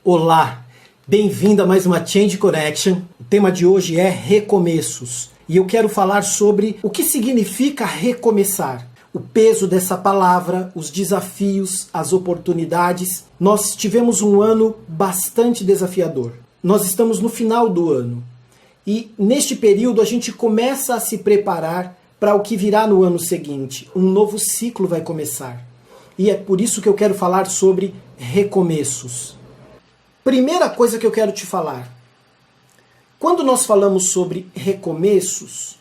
Olá, bem-vindo a mais uma Change Connection. O tema de hoje é recomeços. E eu quero falar sobre o que significa recomeçar. O peso dessa palavra, os desafios, as oportunidades. Nós tivemos um ano bastante desafiador. Nós estamos no final do ano. E neste período a gente começa a se preparar para o que virá no ano seguinte. Um novo ciclo vai começar. E é por isso que eu quero falar sobre recomeços. Primeira coisa que eu quero te falar. Quando nós falamos sobre recomeços,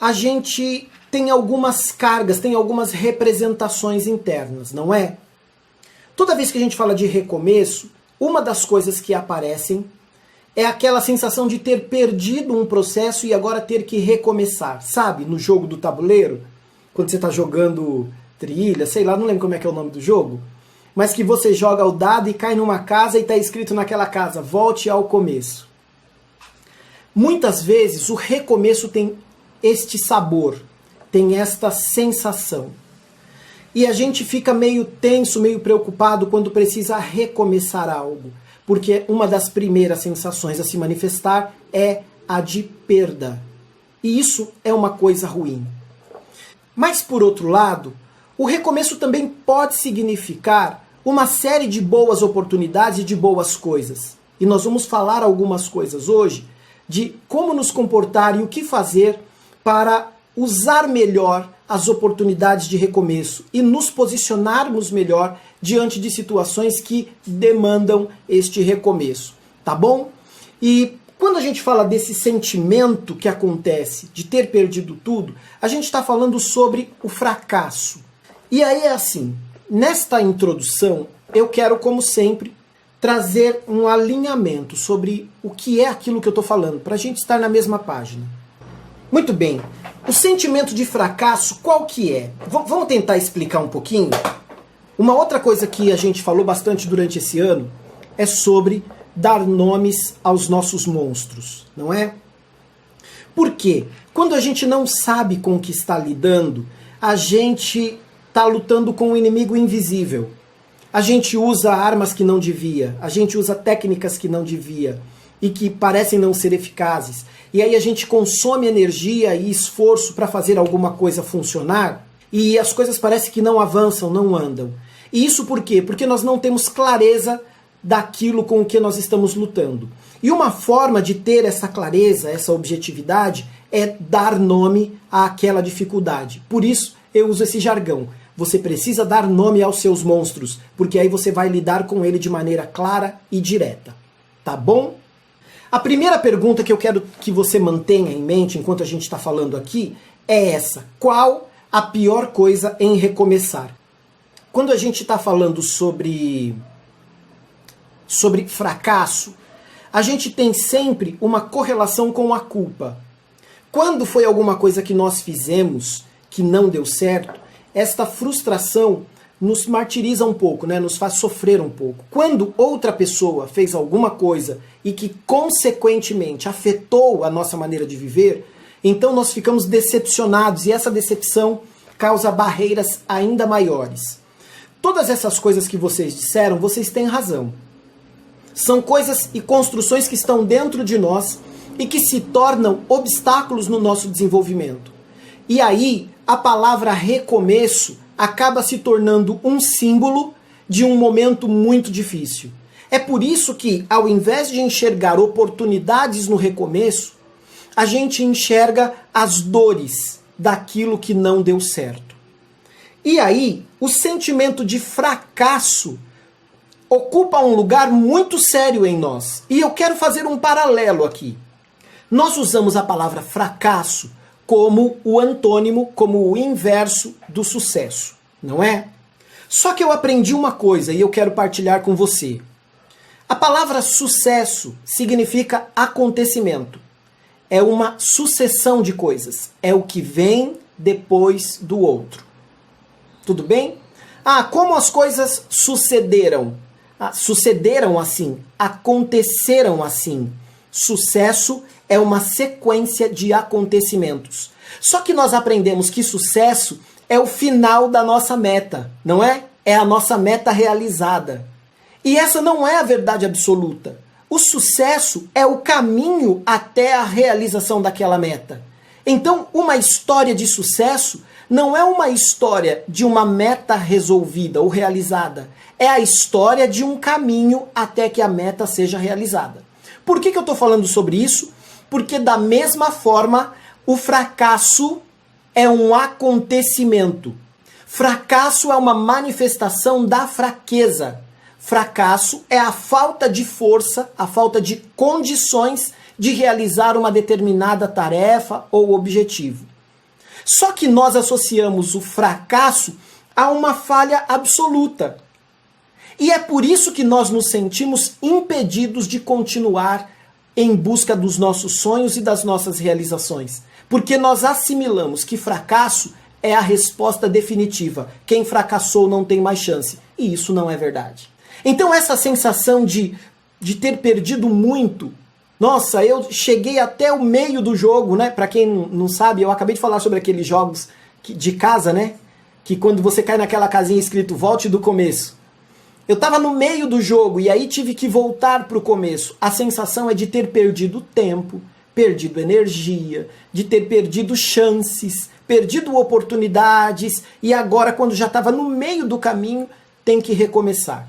a gente tem algumas cargas, tem algumas representações internas, não é? Toda vez que a gente fala de recomeço, uma das coisas que aparecem é aquela sensação de ter perdido um processo e agora ter que recomeçar. Sabe, no jogo do tabuleiro, quando você está jogando trilha, sei lá, não lembro como é que é o nome do jogo, mas que você joga o dado e cai numa casa e está escrito naquela casa, volte ao começo. Muitas vezes o recomeço tem este sabor, tem esta sensação. E a gente fica meio tenso, meio preocupado quando precisa recomeçar algo, porque uma das primeiras sensações a se manifestar é a de perda. E isso é uma coisa ruim. Mas por outro lado, o recomeço também pode significar uma série de boas oportunidades e de boas coisas. E nós vamos falar algumas coisas hoje de como nos comportar e o que fazer para usar melhor as oportunidades de recomeço e nos posicionarmos melhor diante de situações que demandam este recomeço. Tá bom? E quando a gente fala desse sentimento que acontece de ter perdido tudo, a gente está falando sobre o fracasso. E aí é assim, nesta introdução, eu quero, como sempre, trazer um alinhamento sobre o que é aquilo que eu estou falando, para a gente estar na mesma página. Muito bem, o sentimento de fracasso, qual que é? Vamos tentar explicar um pouquinho? Uma outra coisa que a gente falou bastante durante esse ano é sobre dar nomes aos nossos monstros, não é? Por quê? Quando a gente não sabe com o que está lidando, a gente está lutando com um inimigo invisível. A gente usa armas que não devia, a gente usa técnicas que não devia e que parecem não ser eficazes. E aí a gente consome energia e esforço para fazer alguma coisa funcionar e as coisas parecem que não avançam, não andam. E isso por quê? Porque nós não temos clareza daquilo com o que nós estamos lutando. E uma forma de ter essa clareza, essa objetividade, é dar nome àquela dificuldade. Por isso eu uso esse jargão. Você precisa dar nome aos seus monstros, porque aí você vai lidar com ele de maneira clara e direta. Tá bom? A primeira pergunta que eu quero que você mantenha em mente enquanto a gente está falando aqui é essa. Qual a pior coisa em recomeçar? Quando a gente está falando sobre fracasso, a gente tem sempre uma correlação com a culpa. Quando foi alguma coisa que nós fizemos que não deu certo, esta frustração nos martiriza um pouco, né? Nos faz sofrer um pouco. Quando outra pessoa fez alguma coisa e que consequentemente afetou a nossa maneira de viver, então nós ficamos decepcionados e essa decepção causa barreiras ainda maiores. Todas essas coisas que vocês disseram, vocês têm razão. São coisas e construções que estão dentro de nós e que se tornam obstáculos no nosso desenvolvimento. E aí, a palavra recomeço acaba se tornando um símbolo de um momento muito difícil. É por isso que, ao invés de enxergar oportunidades no recomeço, a gente enxerga as dores daquilo que não deu certo. E aí, o sentimento de fracasso ocupa um lugar muito sério em nós. E eu quero fazer um paralelo aqui. Nós usamos a palavra fracasso como o antônimo, como o inverso do sucesso, não é? Só que eu aprendi uma coisa e eu quero partilhar com você. A palavra sucesso significa acontecimento. É uma sucessão de coisas. É o que vem depois do outro. Tudo bem? Como as coisas sucederam? Sucederam assim, aconteceram assim. Sucesso é uma sequência de acontecimentos. Só que nós aprendemos que sucesso é o final da nossa meta, não é? É a nossa meta realizada. E essa não é a verdade absoluta. O sucesso é o caminho até a realização daquela meta. Então, uma história de sucesso não é uma história de uma meta resolvida ou realizada. É a história de um caminho até que a meta seja realizada. Por que eu estou falando sobre isso? Porque da mesma forma, o fracasso é um acontecimento. Fracasso é uma manifestação da fraqueza. Fracasso é a falta de força, a falta de condições de realizar uma determinada tarefa ou objetivo. Só que nós associamos o fracasso a uma falha absoluta. E é por isso que nós nos sentimos impedidos de continuar em busca dos nossos sonhos e das nossas realizações. Porque nós assimilamos que fracasso é a resposta definitiva. Quem fracassou não tem mais chance. E isso não é verdade. Então essa sensação de ter perdido muito, nossa, eu cheguei até o meio do jogo, né? Para quem não sabe, eu acabei de falar sobre aqueles jogos de casa, né? Que quando você cai naquela casinha escrito volte do começo. Eu estava no meio do jogo e aí tive que voltar para o começo. A sensação é de ter perdido tempo, perdido energia, de ter perdido chances, perdido oportunidades e agora, quando já estava no meio do caminho, tem que recomeçar.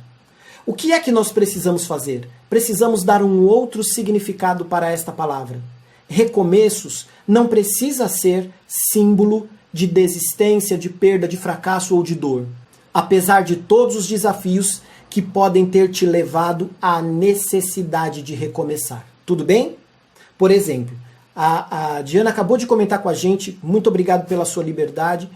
O que é que nós precisamos fazer? Precisamos dar um outro significado para esta palavra. Recomeços não precisa ser símbolo de desistência, de perda, de fracasso ou de dor. Apesar de todos os desafios que podem ter te levado à necessidade de recomeçar. Tudo bem? Por exemplo, a Diana acabou de comentar com a gente, muito obrigado pela sua liberdade,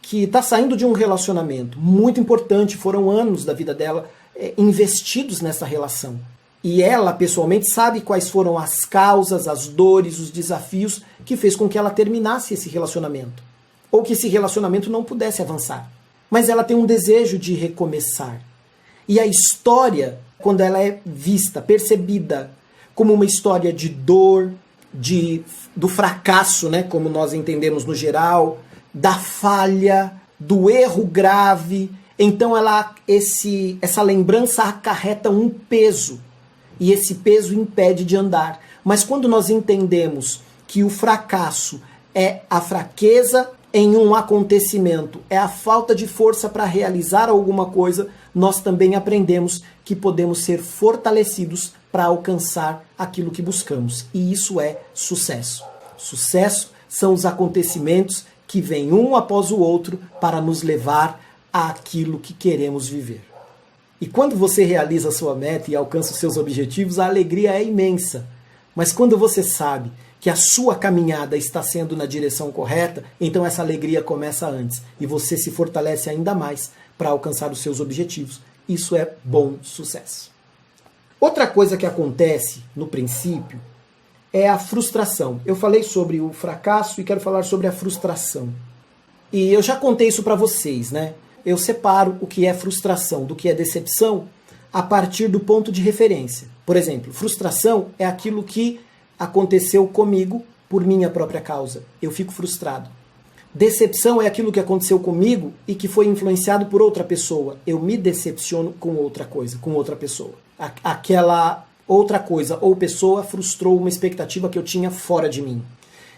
que está saindo de um relacionamento muito importante, foram anos da vida dela investidos nessa relação. E ela, pessoalmente, sabe quais foram as causas, as dores, os desafios que fez com que ela terminasse esse relacionamento. Ou que esse relacionamento não pudesse avançar. Mas ela tem um desejo de recomeçar. E a história, quando ela é vista, percebida como uma história de dor, do fracasso, né, como nós entendemos no geral, da falha, do erro grave, então essa lembrança acarreta um peso. E esse peso impede de andar. Mas quando nós entendemos que o fracasso é a fraqueza em um acontecimento, é a falta de força para realizar alguma coisa, nós também aprendemos que podemos ser fortalecidos para alcançar aquilo que buscamos. E isso é sucesso. Sucesso são os acontecimentos que vêm um após o outro para nos levar àquilo que queremos viver. E quando você realiza a sua meta e alcança os seus objetivos, a alegria é imensa. Mas quando você sabe que a sua caminhada está sendo na direção correta, então essa alegria começa antes e você se fortalece ainda mais para alcançar os seus objetivos. Isso é bom sucesso. Outra coisa que acontece no princípio é a frustração. Eu falei sobre o fracasso e quero falar sobre a frustração. E eu já contei isso para vocês, né? Eu separo o que é frustração do que é decepção a partir do ponto de referência. Por exemplo, frustração é aquilo que aconteceu comigo por minha própria causa. Eu fico frustrado. Decepção é aquilo que aconteceu comigo e que foi influenciado por outra pessoa. Eu me decepciono com outra coisa, com outra pessoa. Aquela outra coisa ou pessoa frustrou uma expectativa que eu tinha fora de mim.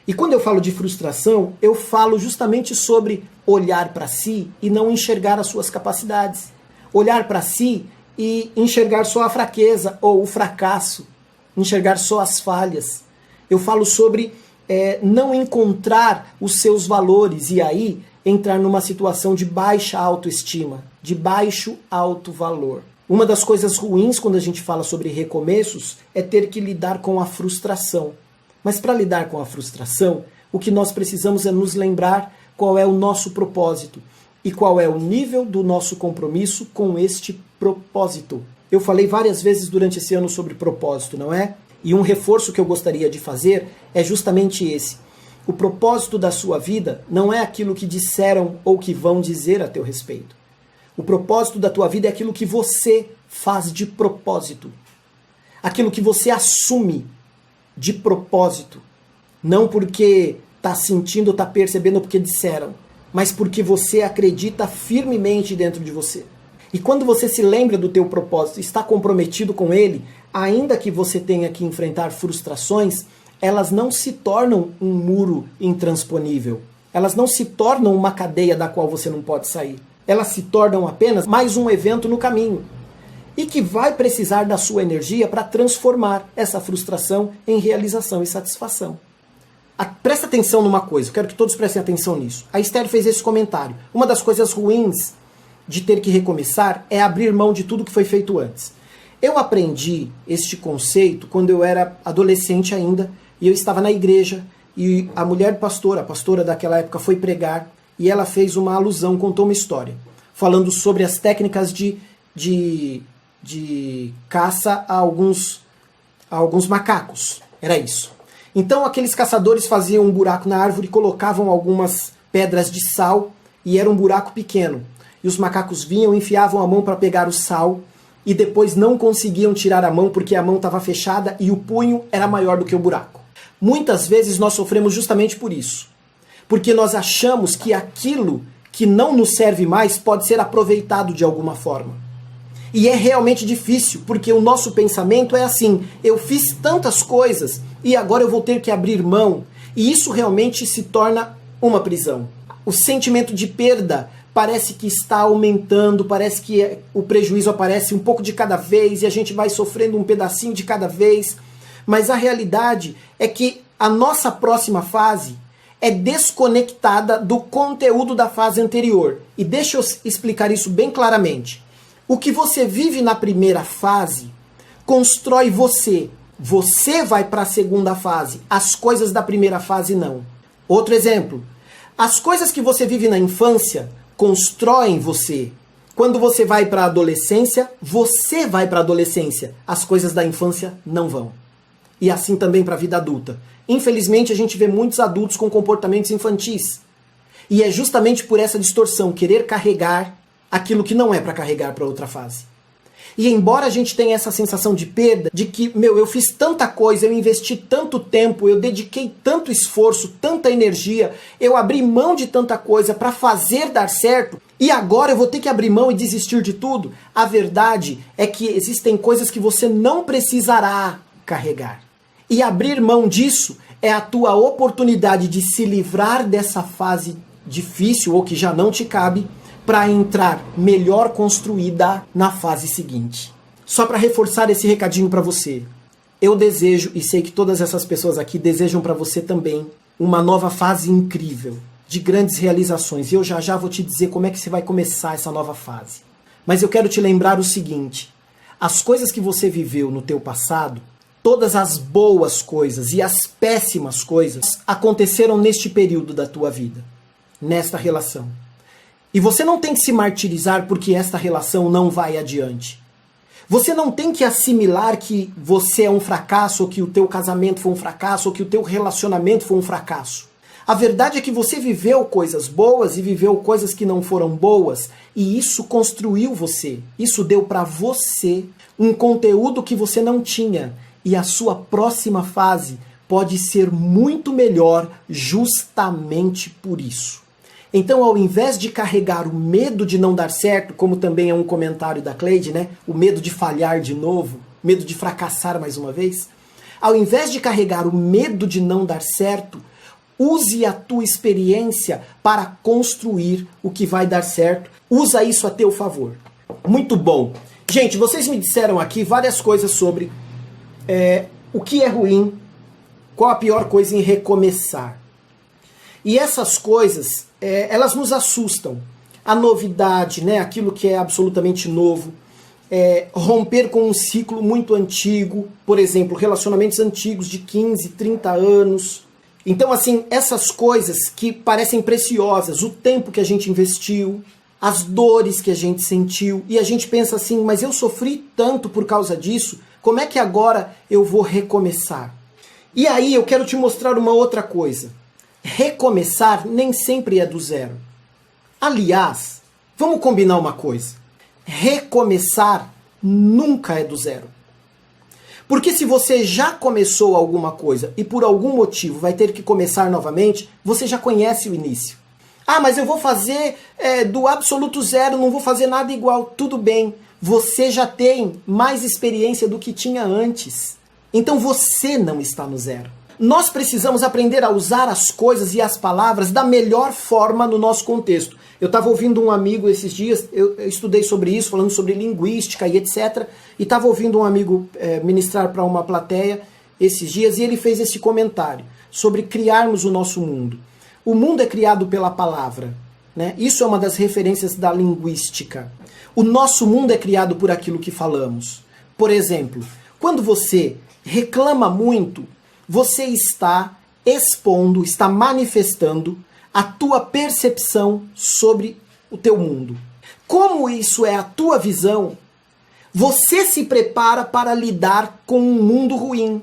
E quando eu falo de frustração, eu falo justamente sobre olhar para si e não enxergar as suas capacidades. Olhar para si e enxergar só a fraqueza ou o fracasso. Enxergar só as falhas. Eu falo sobre não encontrar os seus valores e aí entrar numa situação de baixa autoestima, de baixo alto valor. Uma das coisas ruins quando a gente fala sobre recomeços é ter que lidar com a frustração. Mas para lidar com a frustração, o que nós precisamos é nos lembrar qual é o nosso propósito e qual é o nível do nosso compromisso com este propósito. Eu falei várias vezes durante esse ano sobre propósito, não é? E um reforço que eu gostaria de fazer é justamente esse. O propósito da sua vida não é aquilo que disseram ou que vão dizer a teu respeito. O propósito da tua vida é aquilo que você faz de propósito. Aquilo que você assume de propósito. Não porque está sentindo ou está percebendo porque disseram, mas porque você acredita firmemente dentro de você. E quando você se lembra do teu propósito, está comprometido com ele, ainda que você tenha que enfrentar frustrações, elas não se tornam um muro intransponível. Elas não se tornam uma cadeia da qual você não pode sair. Elas se tornam apenas mais um evento no caminho. E que vai precisar da sua energia para transformar essa frustração em realização e satisfação. Presta atenção numa coisa, eu quero que todos prestem atenção nisso. A Esther fez esse comentário. Uma das coisas ruins de ter que recomeçar é abrir mão de tudo que foi feito antes. Eu aprendi este conceito quando eu era adolescente ainda, e eu estava na igreja, e a mulher pastora, a pastora daquela época, foi pregar, e ela fez uma alusão, contou uma história, falando sobre as técnicas de caça a alguns macacos. Era isso. Então aqueles caçadores faziam um buraco na árvore, colocavam algumas pedras de sal, e era um buraco pequeno. E os macacos vinham, enfiavam a mão para pegar o sal, e depois não conseguiam tirar a mão porque a mão estava fechada e o punho era maior do que o buraco. Muitas vezes nós sofremos justamente por isso. Porque nós achamos que aquilo que não nos serve mais pode ser aproveitado de alguma forma. E é realmente difícil, porque o nosso pensamento é assim: eu fiz tantas coisas e agora eu vou ter que abrir mão. E isso realmente se torna uma prisão. O sentimento de perda parece que está aumentando, parece que o prejuízo aparece um pouco de cada vez e a gente vai sofrendo um pedacinho de cada vez. Mas a realidade é que a nossa próxima fase é desconectada do conteúdo da fase anterior. E deixa eu explicar isso bem claramente. O que você vive na primeira fase constrói você. Você vai para a segunda fase. As coisas da primeira fase não. Outro exemplo. As coisas que você vive na infância constroem você. Quando você vai para a adolescência, você vai para a adolescência. As coisas da infância não vão. E assim também para a vida adulta. Infelizmente, a gente vê muitos adultos com comportamentos infantis. E é justamente por essa distorção, querer carregar aquilo que não é para carregar para outra fase. E embora a gente tenha essa sensação de perda, de que, eu fiz tanta coisa, eu investi tanto tempo, eu dediquei tanto esforço, tanta energia, eu abri mão de tanta coisa para fazer dar certo, e agora eu vou ter que abrir mão e desistir de tudo, a verdade é que existem coisas que você não precisará carregar. E abrir mão disso é a tua oportunidade de se livrar dessa fase difícil ou que já não te cabe, para entrar melhor construída na fase seguinte. Só para reforçar esse recadinho para você, eu desejo, e sei que todas essas pessoas aqui desejam para você também, uma nova fase incrível, de grandes realizações. E eu já vou te dizer como é que você vai começar essa nova fase. Mas eu quero te lembrar o seguinte, as coisas que você viveu no teu passado, todas as boas coisas e as péssimas coisas aconteceram neste período da tua vida, nesta relação. E você não tem que se martirizar porque esta relação não vai adiante. Você não tem que assimilar que você é um fracasso, ou que o teu casamento foi um fracasso, ou que o teu relacionamento foi um fracasso. A verdade é que você viveu coisas boas e viveu coisas que não foram boas, e isso construiu você. Isso deu para você um conteúdo que você não tinha. E a sua próxima fase pode ser muito melhor justamente por isso. Então, ao invés de carregar o medo de não dar certo, como também é um comentário da Cleide, né? O medo de falhar de novo, medo de fracassar mais uma vez. Ao invés de carregar o medo de não dar certo, use a tua experiência para construir o que vai dar certo. Usa isso a teu favor. Muito bom. Gente, vocês me disseram aqui várias coisas sobre o que é ruim, qual a pior coisa em recomeçar. E essas coisas, elas nos assustam. A novidade, né? Aquilo que é absolutamente novo. Romper com um ciclo muito antigo. Por exemplo, relacionamentos antigos de 15, 30 anos. Então, assim, essas coisas que parecem preciosas, o tempo que a gente investiu, as dores que a gente sentiu, e a gente pensa assim, mas eu sofri tanto por causa disso, como é que agora eu vou recomeçar? E aí eu quero te mostrar uma outra coisa. Recomeçar nem sempre é do zero. Aliás, vamos combinar uma coisa. Recomeçar nunca é do zero. Porque se você já começou alguma coisa e por algum motivo vai ter que começar novamente, você já conhece o início. Ah, mas eu vou fazer do absoluto zero, não vou fazer nada igual. Tudo bem, você já tem mais experiência do que tinha antes. Então você não está no zero. Nós precisamos aprender a usar as coisas e as palavras da melhor forma no nosso contexto. Eu estava ouvindo um amigo esses dias, eu estudei sobre isso, falando sobre linguística e etc. E estava ouvindo um amigo ministrar para uma plateia esses dias e ele fez esse comentário sobre criarmos o nosso mundo. O mundo é criado pela palavra, né? Isso é uma das referências da linguística. O nosso mundo é criado por aquilo que falamos. Por exemplo, quando você reclama muito, você está expondo, está manifestando a tua percepção sobre o teu mundo. Como isso é a tua visão, você se prepara para lidar com um mundo ruim.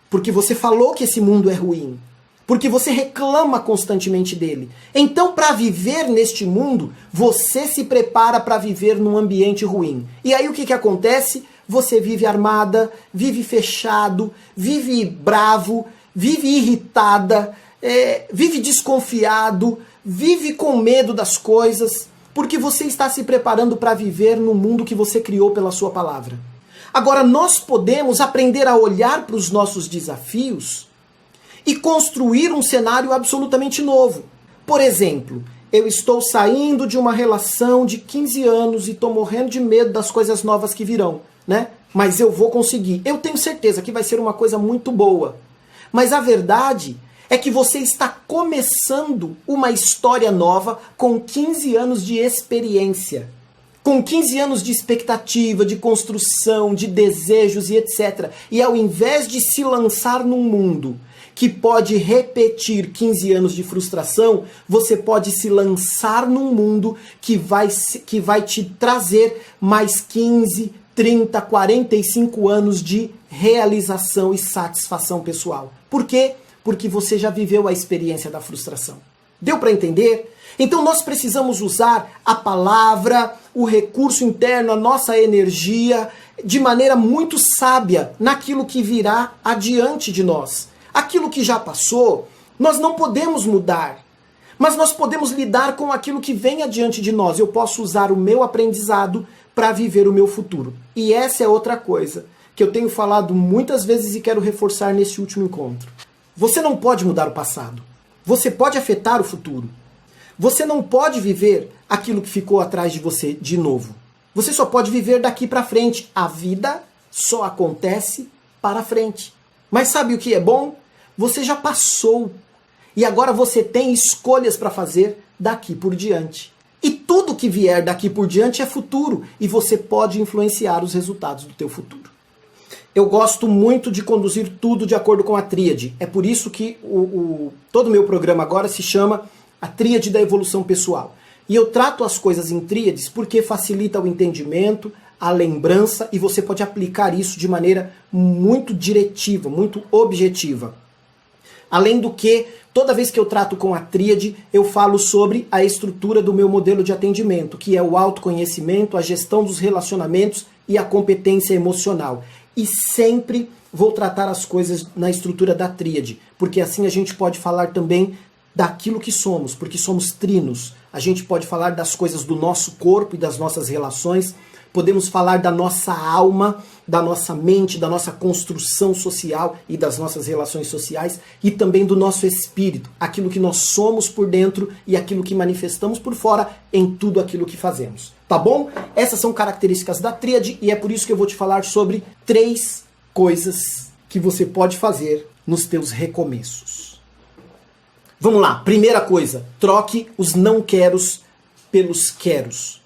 Porque você falou que esse mundo é ruim. Porque você reclama constantemente dele. Então, para viver neste mundo, você se prepara para viver num ambiente ruim. E aí o que acontece? Você vive armada, vive fechado, vive bravo, vive irritada, vive desconfiado, vive com medo das coisas, porque você está se preparando para viver no mundo que você criou pela sua palavra. Agora, nós podemos aprender a olhar para os nossos desafios e construir um cenário absolutamente novo. Por exemplo, eu estou saindo de uma relação de 15 anos e estou morrendo de medo das coisas novas que virão, né? Mas eu vou conseguir. Eu tenho certeza que vai ser uma coisa muito boa. Mas a verdade é que você está começando uma história nova com 15 anos de experiência. Com 15 anos de expectativa, de construção, de desejos e etc. E ao invés de se lançar num mundo que pode repetir 15 anos de frustração, você pode se lançar num mundo que vai te trazer mais 15, 30, 45 anos de realização e satisfação pessoal. Por quê? Porque você já viveu a experiência da frustração. Deu para entender? Então nós precisamos usar a palavra, o recurso interno, a nossa energia, de maneira muito sábia naquilo que virá adiante de nós. Aquilo que já passou, nós não podemos mudar, mas nós podemos lidar com aquilo que vem adiante de nós. Eu posso usar o meu aprendizado para viver o meu futuro. E essa é outra coisa que eu tenho falado muitas vezes e quero reforçar nesse último encontro. Você não pode mudar o passado. Você pode afetar o futuro. Você não pode viver aquilo que ficou atrás de você de novo. Você só pode viver daqui para frente. A vida só acontece para frente. Mas sabe o que é bom? Você já passou. E agora você tem escolhas para fazer daqui por diante. E tudo que vier daqui por diante é futuro. E você pode influenciar os resultados do teu futuro. Eu gosto muito de conduzir tudo de acordo com a tríade. É por isso que todo o meu programa agora se chama a tríade da evolução pessoal. E eu trato as coisas em tríades porque facilita o entendimento, a lembrança, e você pode aplicar isso de maneira muito diretiva, muito objetiva. Além do que, toda vez que eu trato com a tríade, eu falo sobre a estrutura do meu modelo de atendimento, que é o autoconhecimento, a gestão dos relacionamentos e a competência emocional. E sempre vou tratar as coisas na estrutura da tríade, porque assim a gente pode falar também daquilo que somos, porque somos trinos. A gente pode falar das coisas do nosso corpo e das nossas relações, podemos falar da nossa alma, da nossa mente, da nossa construção social e das nossas relações sociais, e também do nosso espírito, aquilo que nós somos por dentro e aquilo que manifestamos por fora em tudo aquilo que fazemos. Tá bom? Essas são características da tríade e é por isso que eu vou te falar sobre 3 coisas que você pode fazer nos teus recomeços. Vamos lá, primeira coisa, troque os não queros pelos queros.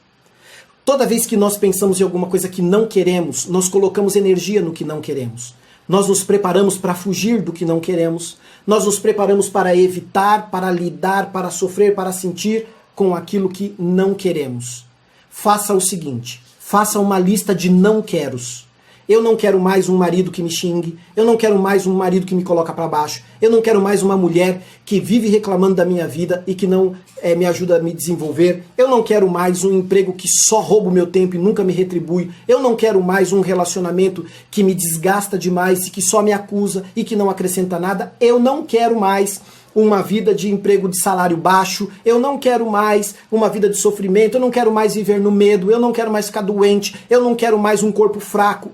Toda vez que nós pensamos em alguma coisa que não queremos, nós colocamos energia no que não queremos. Nós nos preparamos para fugir do que não queremos. Nós nos preparamos para evitar, para lidar, para sofrer, para sentir com aquilo que não queremos. Faça o seguinte, faça uma lista de não queros. Eu não quero mais um marido que me xingue. Eu não quero mais um marido que me coloca para baixo. Eu não quero mais uma mulher que vive reclamando da minha vida e que não me ajuda a me desenvolver. Eu não quero mais um emprego que só rouba o meu tempo e nunca me retribui. Eu não quero mais um relacionamento que me desgasta demais e que só me acusa e que não acrescenta nada. Eu não quero mais uma vida de emprego de salário baixo, eu não quero mais uma vida de sofrimento, eu não quero mais viver no medo, eu não quero mais ficar doente, eu não quero mais um corpo fraco.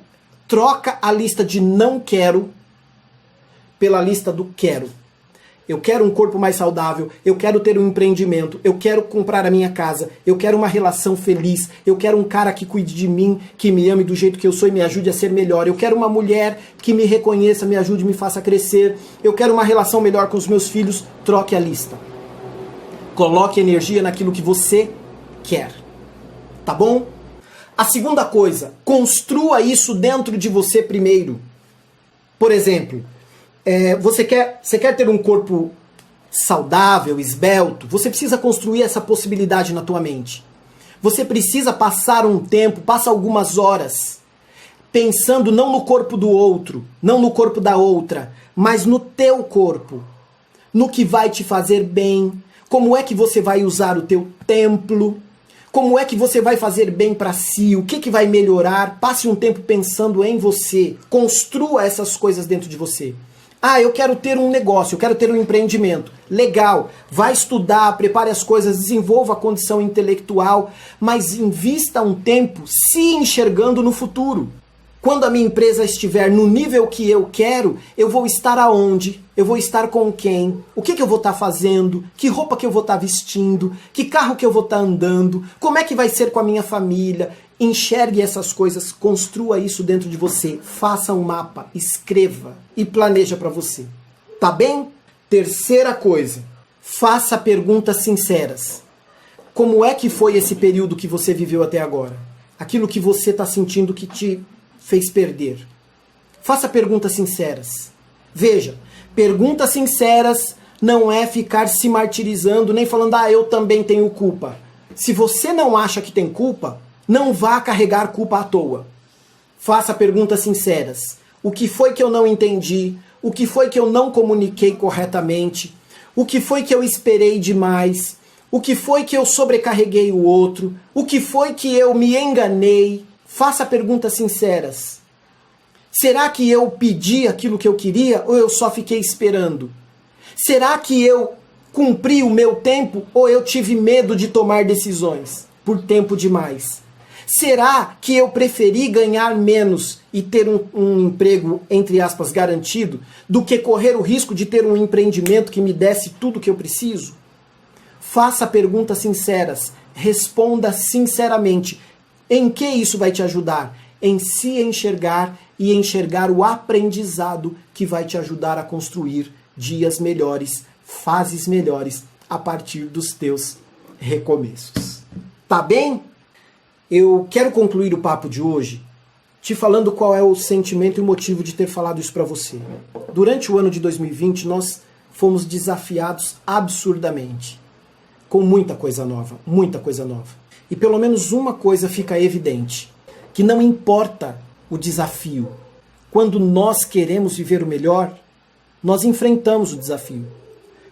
Troca a lista de não quero pela lista do quero. Eu quero um corpo mais saudável, eu quero ter um empreendimento, eu quero comprar a minha casa, eu quero uma relação feliz, eu quero um cara que cuide de mim, que me ame do jeito que eu sou e me ajude a ser melhor, eu quero uma mulher que me reconheça, me ajude e me faça crescer, eu quero uma relação melhor com os meus filhos. Troque a lista. Coloque energia naquilo que você quer. Tá bom? A segunda coisa, construa isso dentro de você primeiro. Por exemplo, você quer ter um corpo saudável, esbelto, você precisa construir essa possibilidade na tua mente. Você precisa passar um tempo, passa algumas horas, pensando não no corpo do outro, não no corpo da outra, mas no teu corpo, no que vai te fazer bem, como é que você vai usar o teu templo, como é que você vai fazer bem para si, o que vai melhorar. Passe um tempo pensando em você, construa essas coisas dentro de você. Ah, eu quero ter um negócio, eu quero ter um empreendimento. Legal, vai estudar, prepare as coisas, desenvolva a condição intelectual, mas invista um tempo se enxergando no futuro. Quando a minha empresa estiver no nível que eu quero, eu vou estar aonde? Eu vou estar com quem? O que eu vou estar fazendo? Que roupa que eu vou estar vestindo? Que carro que eu vou estar andando? Como é que vai ser com a minha família? Enxergue essas coisas, construa isso dentro de você. Faça um mapa, escreva e planeja para você. Tá bem? Terceira coisa, faça perguntas sinceras. Como é que foi esse período que você viveu até agora? Aquilo que você está sentindo que te fez perder. Faça perguntas sinceras. Veja, perguntas sinceras não é ficar se martirizando, nem falando, eu também tenho culpa. Se você não acha que tem culpa, não vá carregar culpa à toa. Faça perguntas sinceras. O que foi que eu não entendi? O que foi que eu não comuniquei corretamente? O que foi que eu esperei demais? O que foi que eu sobrecarreguei o outro? O que foi que eu me enganei? Faça perguntas sinceras. Será que eu pedi aquilo que eu queria ou eu só fiquei esperando? Será que eu cumpri o meu tempo ou eu tive medo de tomar decisões por tempo demais? Será que eu preferi ganhar menos e ter um emprego, entre aspas, garantido, do que correr o risco de ter um empreendimento que me desse tudo o que eu preciso? Faça perguntas sinceras. Responda sinceramente. Em que isso vai te ajudar? Em se enxergar e enxergar o aprendizado que vai te ajudar a construir dias melhores, fases melhores a partir dos teus recomeços. Tá bem? Eu quero concluir o papo de hoje te falando qual é o sentimento e o motivo de ter falado isso para você. Durante o ano de 2020, nós fomos desafiados absurdamente, com muita coisa nova, muita coisa nova. E pelo menos uma coisa fica evidente, que não importa o desafio. Quando nós queremos viver o melhor, nós enfrentamos o desafio.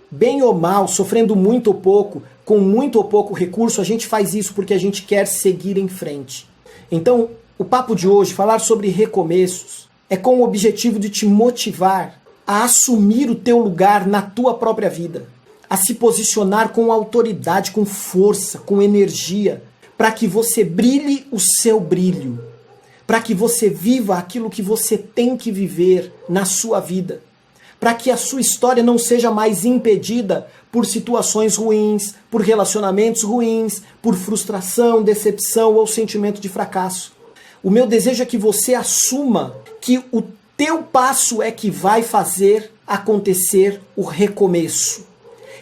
Bem ou mal, sofrendo muito ou pouco, com muito ou pouco recurso, a gente faz isso porque a gente quer seguir em frente. Então, o papo de hoje, falar sobre recomeços, é com o objetivo de te motivar a assumir o teu lugar na tua própria vida, a se posicionar com autoridade, com força, com energia, para que você brilhe o seu brilho, para que você viva aquilo que você tem que viver na sua vida, para que a sua história não seja mais impedida por situações ruins, por relacionamentos ruins, por frustração, decepção ou sentimento de fracasso. O meu desejo é que você assuma que o teu passo é que vai fazer acontecer o recomeço.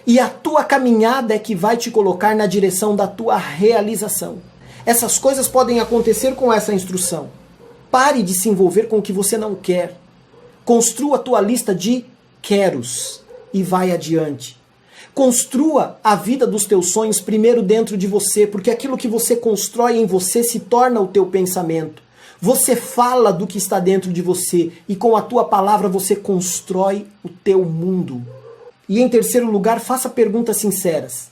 E a tua caminhada é que vai te colocar na direção da tua realização. Essas coisas podem acontecer com essa instrução. Pare de se envolver com o que você não quer. Construa a tua lista de queros e vai adiante. Construa a vida dos teus sonhos primeiro dentro de você, porque aquilo que você constrói em você se torna o teu pensamento. Você fala do que está dentro de você e com a tua palavra você constrói o teu mundo. E em terceiro lugar, faça perguntas sinceras.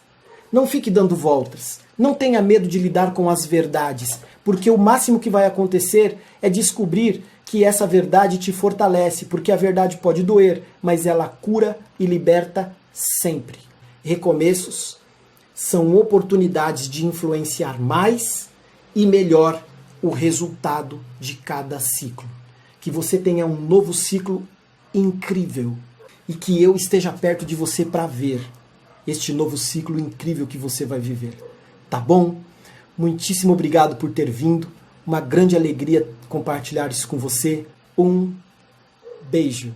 Não fique dando voltas. Não tenha medo de lidar com as verdades, porque o máximo que vai acontecer é descobrir que essa verdade te fortalece, porque a verdade pode doer, mas ela cura e liberta sempre. Recomeços são oportunidades de influenciar mais e melhor o resultado de cada ciclo. Que você tenha um novo ciclo incrível e que eu esteja perto de você para ver este novo ciclo incrível que você vai viver. Tá bom? Muitíssimo obrigado por ter vindo. Uma grande alegria compartilhar isso com você. Um beijo.